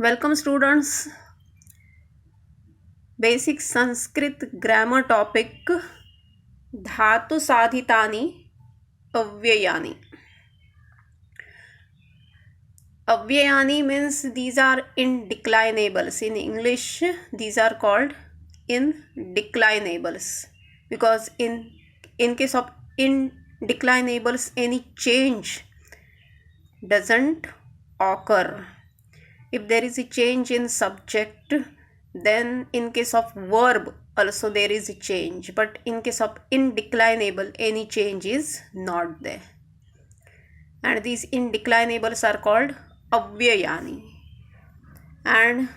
Welcome students. Basic Sanskrit grammar topic Dhatu Sadhitani Avyayani. Avyayani means these are indeclinables. In English, these are called indeclinables because in case of indeclinables, any change doesn't occur. If there is a change in subject, then in case of verb also there is a change, but in case of indeclinable any change is not there, and these indeclinables are called avyayani, and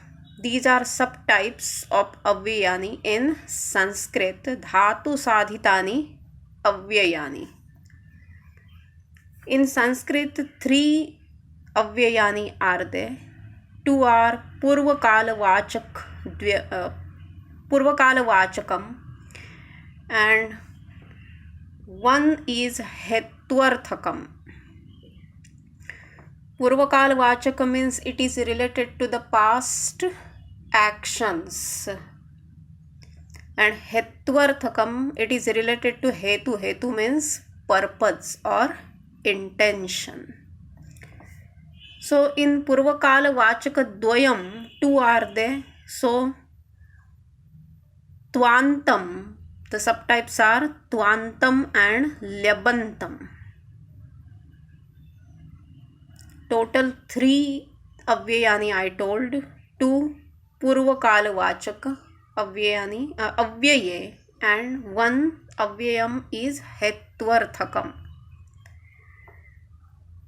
these are subtypes of avyayani in Sanskrit. Dhatu sadhitani avyayani. In Sanskrit, three avyayani are there. Two are Purvakalavachakam, and one is Hetvarthakam. Purvakalavachakam means it is related to the past actions, and Hetvarthakam it is related to Hetu. Hetu means purpose or intention. So in Purvakala Vachaka Dvayam, two are there. So Twantam, the subtypes are Twantam and Lyabantam. Total three avyayani I told. Two Purvakala Vachaka avyayani, avyaye, and one avyayam is Hetvarthakam.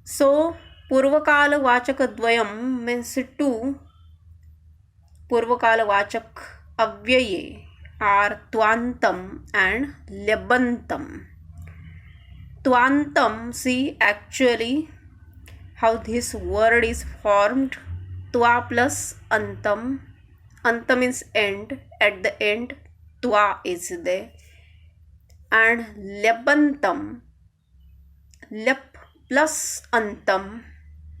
So Purvakala Vachaka Dvayam means two Purvakala Vachak avyaye are Twantam and Lyabantam. Twantam, see actually how this word is formed. Twa plus antam. Antam means end. At the end, twa is there. And Lyabantam, Lyap plus antam.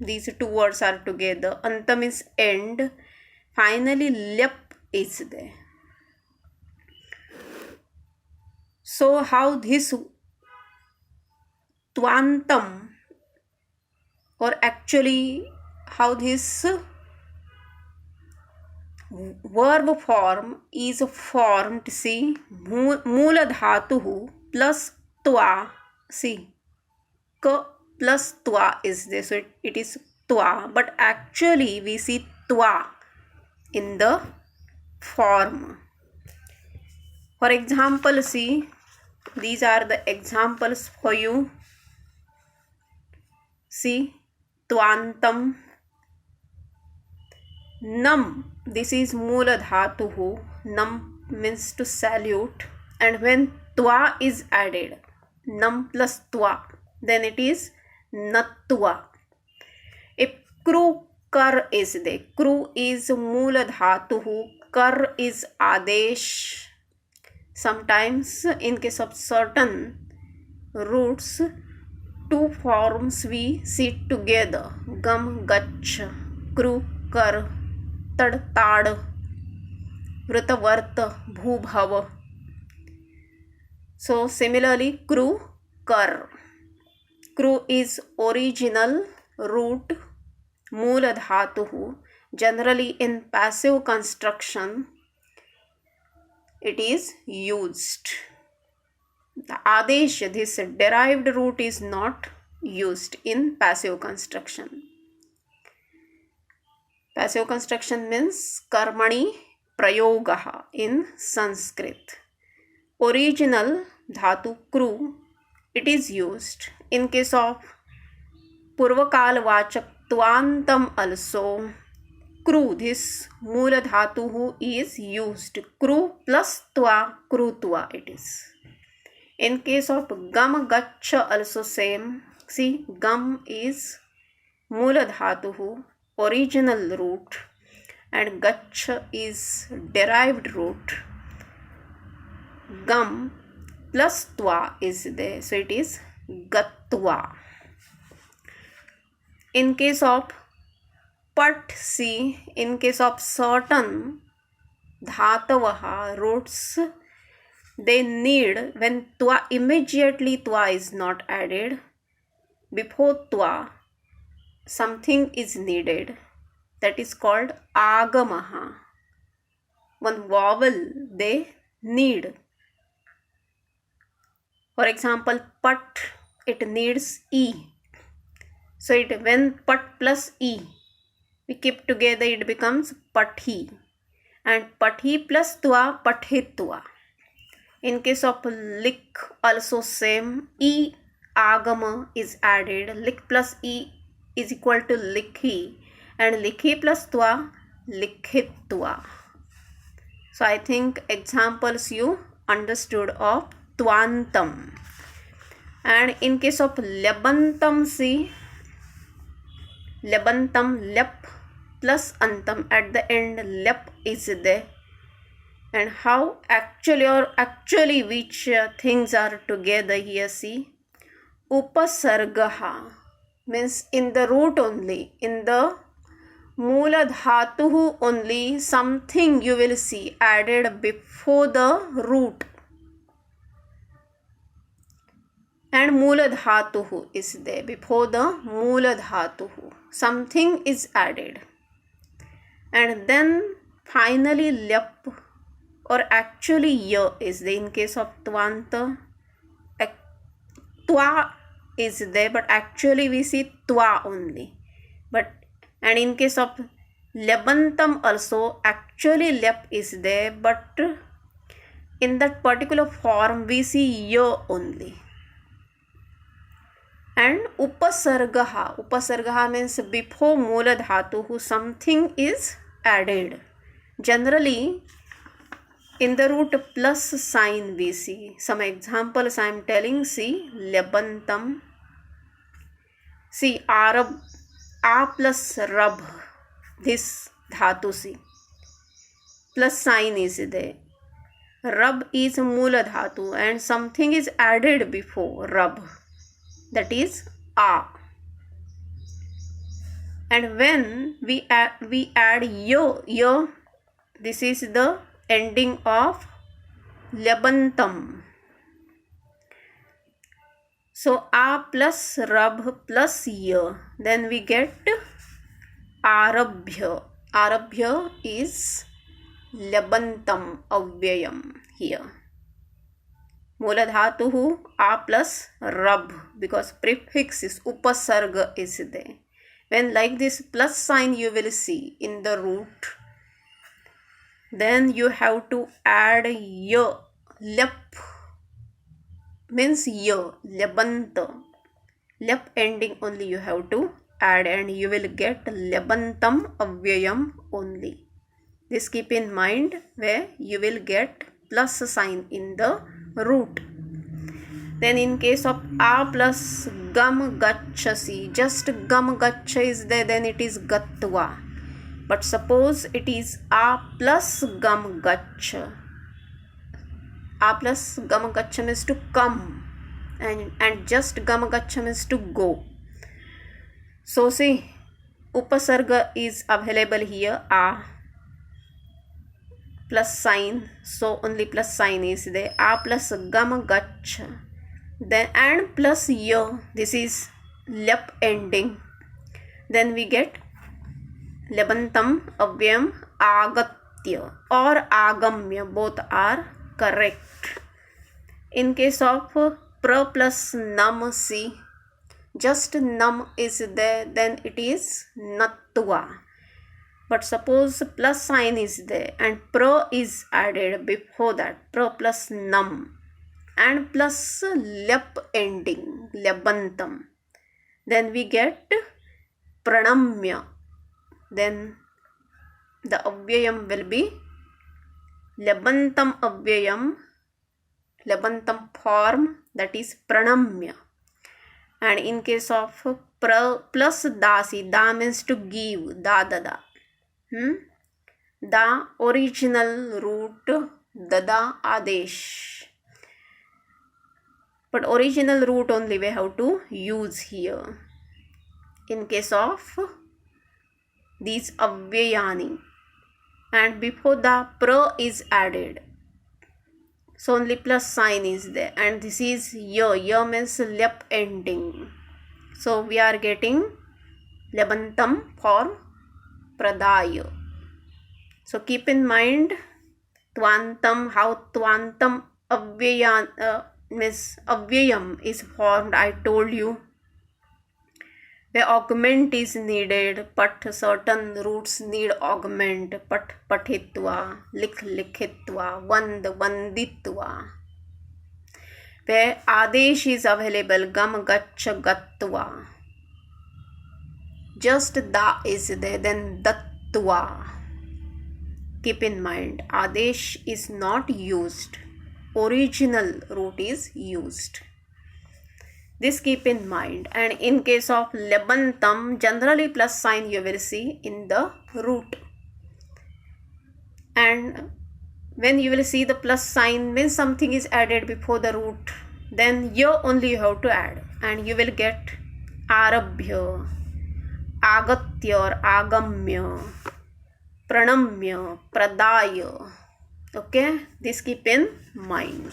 These two words are together. Antam is end. Finally, Lyap is there. So, how this Twantam, or actually how this verb form is formed, see, Moola Dhatuhu plus Twa, see, Ka plus Twa is there, so it is Twa, but actually we see Twa in the form. For example, see, these are the examples for you. See, Twantam, Nam, this is Moola Dhatuhu. Nam means to salute, and when Twa is added, Nam plus Twa, then it is Natwa. If Kru Kar is there, Kru is Moola Dhatuhu, Kar is Adesh. Sometimes in case of certain roots, two forms we see together. Gam Gach, Kru Kar, Tad Tad, Vrita Varta, Bhu Bhava. So similarly, Kru Kar. Kru is original root Moola Dhatuhu. Generally in passive construction it is used. The Adesh, this derived root, is not used in passive construction. Passive construction means Karmani Prayogaha in Sanskrit. Original Dhatu Kru, it is used. In case of Purvakala Vachak Twantam also, Kru, this Moola Dhatuhu is used. Kru plus Twa, Kru Twa it is. In case of Gam Gacha also same. See, Gam is Moola Dhatuhu, original root, and Gacha is derived root. Gam plus Twa is there, so it is Gatwa. In case of But see, in case of certain dhatavaha roots, they need, when twa, immediately twa is not added, before twa something is needed, that is called agamaha. One vowel they need. For example, pat, it needs e. So when pat plus e we keep together, it becomes pathi. And pathi plus twa, pathitwa. In case of lik, also same, e agama is added. Lik plus e is equal to likhi, and likhi plus twa, likhitwa. So I think examples you understood of twantam. And in case of lebantam, see, lebantam, lep plus antam, at the end lep is there. And how actually which things are together here, see. Upasargaha means in the root only, in the Mula dhatuhu only, something you will see added before the root. And Mula dhatuhu is there, before the Mula dhatuhu. Something is added. And then finally lep, or actually ya is there. In case of twanta, twa is there, but actually we see twa only. And in case of lebantam also, actually lep is there, but in that particular form we see ya only. And upasargaha means before mula dhatuhu something is added. Generally in the root plus sign we see. Some examples I am telling, see, lebantam, see, arab, a plus rab, this dhatu, see, plus sign is there. Rab is mula dhatu and something is added before rab, that is a. And when we add yo, this is the ending of lebantam. So a plus rab plus ya, then we get arabhya. Arabhya is lebantam avyayam here. Mula dhatuhu a plus rab, because prefix is upasarga is there. When like this plus sign you will see in the root, then you have to add ya. Lep means ya, lebanta. Lep ending only you have to add, and you will get lebantam avyayam only. This keep in mind, where you will get plus sign in the root. Then in case of a plus gam gachasi, just gam gacha is there, then it is gatva. But suppose it is a plus gam gacha. A plus gam gacha means to come, and just gam gacha means to go. So see, upasarga is available here, a plus sign, so only plus sign is there. A plus gam gacha, then and plus ya, this is lep ending, then we get lebantam avyam agatya or agamya, both are correct. In case of pra plus nam, see, just nam is there, then it is natva. But suppose plus sign is there and pra is added before that, pra plus nam, and plus lep ending, lebantam, then we get pranamya. Then the avyayam will be lebantam avyayam, lebantam form, that is pranamya. And in case of plus dasi, da means to give, da dada. Da original root dada adesh, but original root only we have to use here. In case of these avyayani, and before the pra is added. So only plus sign is there, and this is ya means lep ending. So we are getting lebantam for pradaya. So keep in mind twantam, how twantam avyayam is formed. I told you where augment is needed, but certain roots need augment. Pat patitva, likhitva, vanditva. Where adesh is available, gam gach gatva. Just da is there, then dattva. Keep in mind, adesh is not used. Original root is used. This keep in mind. And in case of lebantam, generally plus sign you will see in the root. And when you will see the plus sign, means something is added before the root, then you only you have to add. And you will get arabhya, agatya or agamya, pranamya, pradaya. Okay, this keep in mind.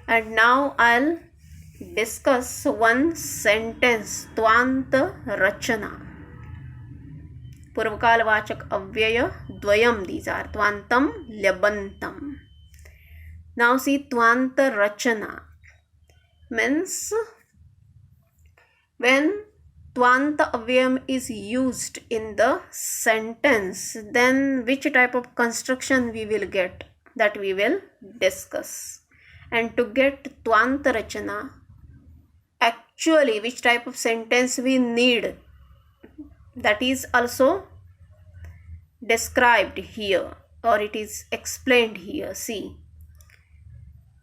And now I'll discuss one sentence, twanta rachana. Purvakalvachak avyaya dvayam, these are twantam, lebantam. Now see twanta rachana means when twanta avyayam is used in the sentence, then which type of construction we will get, that we will discuss. And to get twanta rachana, actually which type of sentence we need, that is also described here, or it is explained here. See,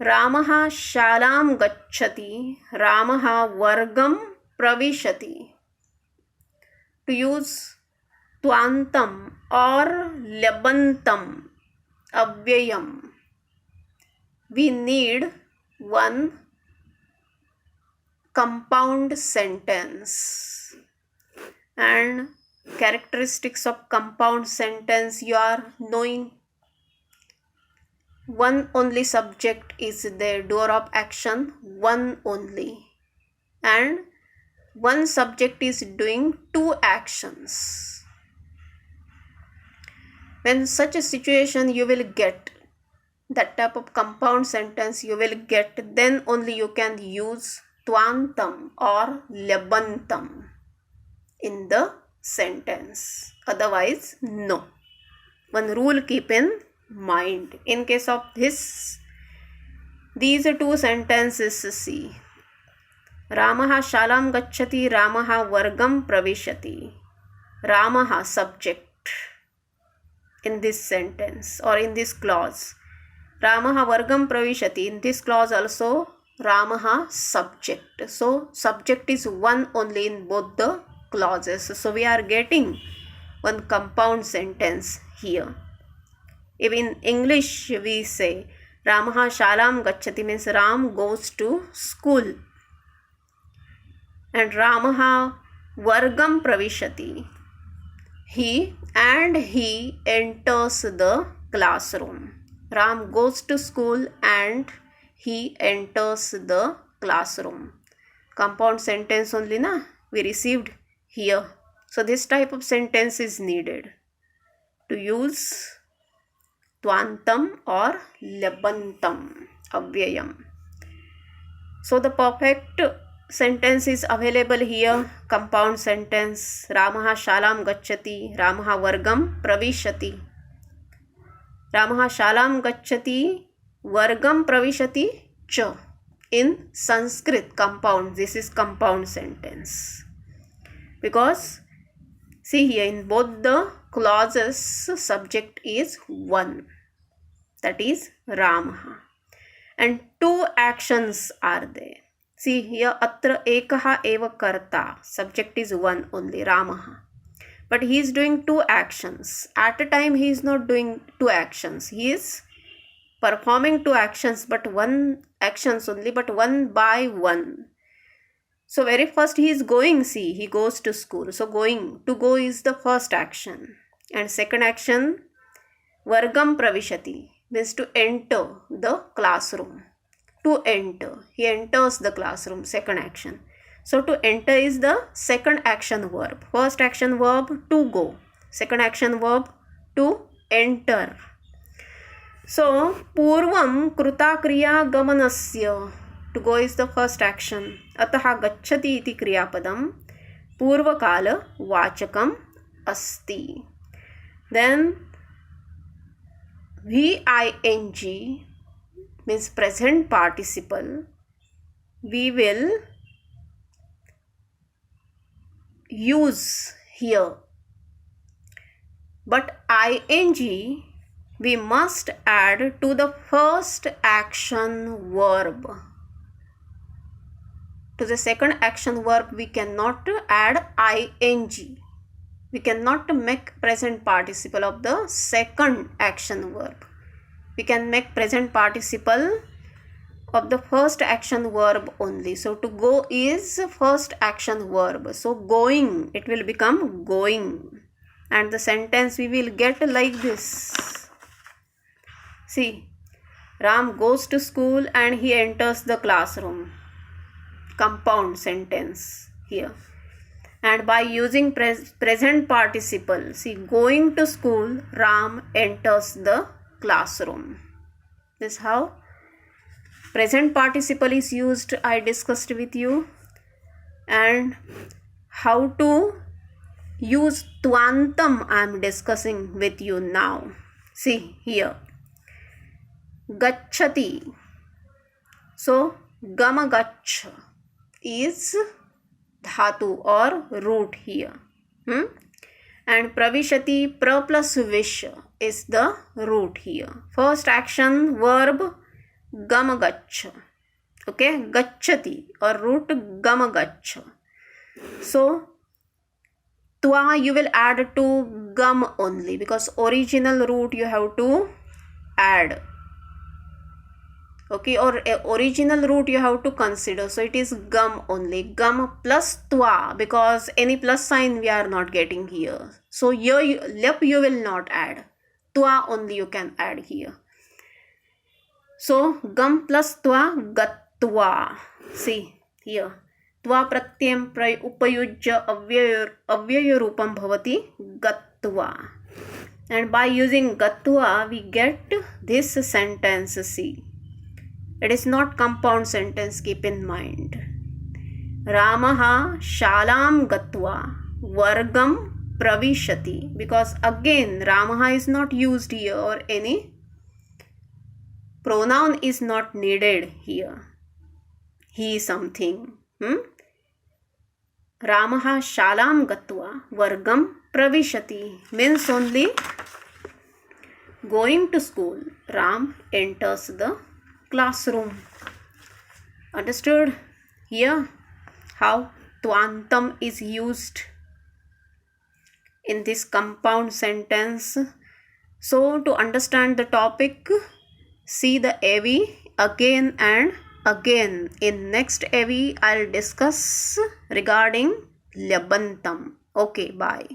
Ramaha shalam gacchati, Ramaha vargam pravishati. To use twantam or lebantam avyayam, we need one compound sentence. And characteristics of compound sentence you are knowing. One only subject is there, doer of action, one only. And one subject is doing two actions. When such a situation you will get, that type of compound sentence you will get, then only you can use twantam or lebantam in the sentence. Otherwise, no. One rule keep in mind. In case of these two sentences, see, Ramaha shalam gacchati, Ramaha vargam pravishati. Ramaha subject in this sentence or in this clause. Ramaha vargam pravishati. In this clause also Ramaha subject. So subject is one only in both the clauses. So we are getting one compound sentence here. If in English we say Ramaha shalam gacchati, means Ram goes to school. And Ramaha vargam pravishati, he enters the classroom. Ram goes to school and he enters the classroom. Compound sentence only na we received here. So this type of sentence is needed to use twantam or lebantam avyayam. So the perfect sentence is available here. Compound sentence, Ramaha shalam gacchati, Ramaha vargam pravishati. Ramaha shalam gacchati, vargam pravishati cha. In Sanskrit, compound, this is compound sentence. Because see here, in both the clauses subject is one, that is Ramaha, and two actions are there. See here, atra ekaha eva karta, subject is one only, Ramaha, but he is doing two actions. At a time he is not doing two actions, he is performing two actions, but one actions only, but one by one. So very first he is going, see, he goes to school. So going, to go is the first action. And second action, vargam pravishati, means to enter the classroom. To enter, he enters the classroom, second action. So to enter is the second action verb. First action verb, to go. Second action verb, to enter. So पूर्वं कृता क्रिया गमनस्य, to go is the first action. अतः गच्छति इति क्रियापदं पूर्वकालवाचकम् अस्ति. Then VING means present participle. We will use here, but ING we must add to the first action verb. To the second action verb we cannot add ING. We cannot make present participle of the second action verb. We can make present participle of the first action verb only. So to go is first action verb. So going, it will become going. And the sentence we will get like this. See, Ram goes to school and he enters the classroom. Compound sentence here. And by using present participle, see, going to school, Ram enters the classroom. This is how present participle is used, I discussed with you. And how to use tvantam I am discussing with you now. See here. Gacchati. So gamagach is dhatu or root here. And pravishati, pra plus vish is the root here. First action verb gamagach. Okay, gacchati or root gamagach. So twa you will add to gam only, because original root you have to add. Okay, or original root you have to consider. So it is gum only. Gum plus twa, because any plus sign we are not getting here. So here lep you will not add. Twa only you can add here. So gum plus twa, gatwa. See here. Twa pratyam upayujya avyaya rupam bhavati gatwa. And by using gatwa we get this sentence. See. It is not compound sentence, keep in mind. Ramaha shalam gatva vargam pravishati. Because again Ramaha is not used here, or any pronoun is not needed here. He something. Ramaha shalam gatva vargam pravishati means only going to school. Ram enters the classroom. Understood? Here how tvantam is used in this compound sentence. So to understand the topic, see the AV again and again. In next AV I'll discuss regarding Lyabantam. Okay, bye.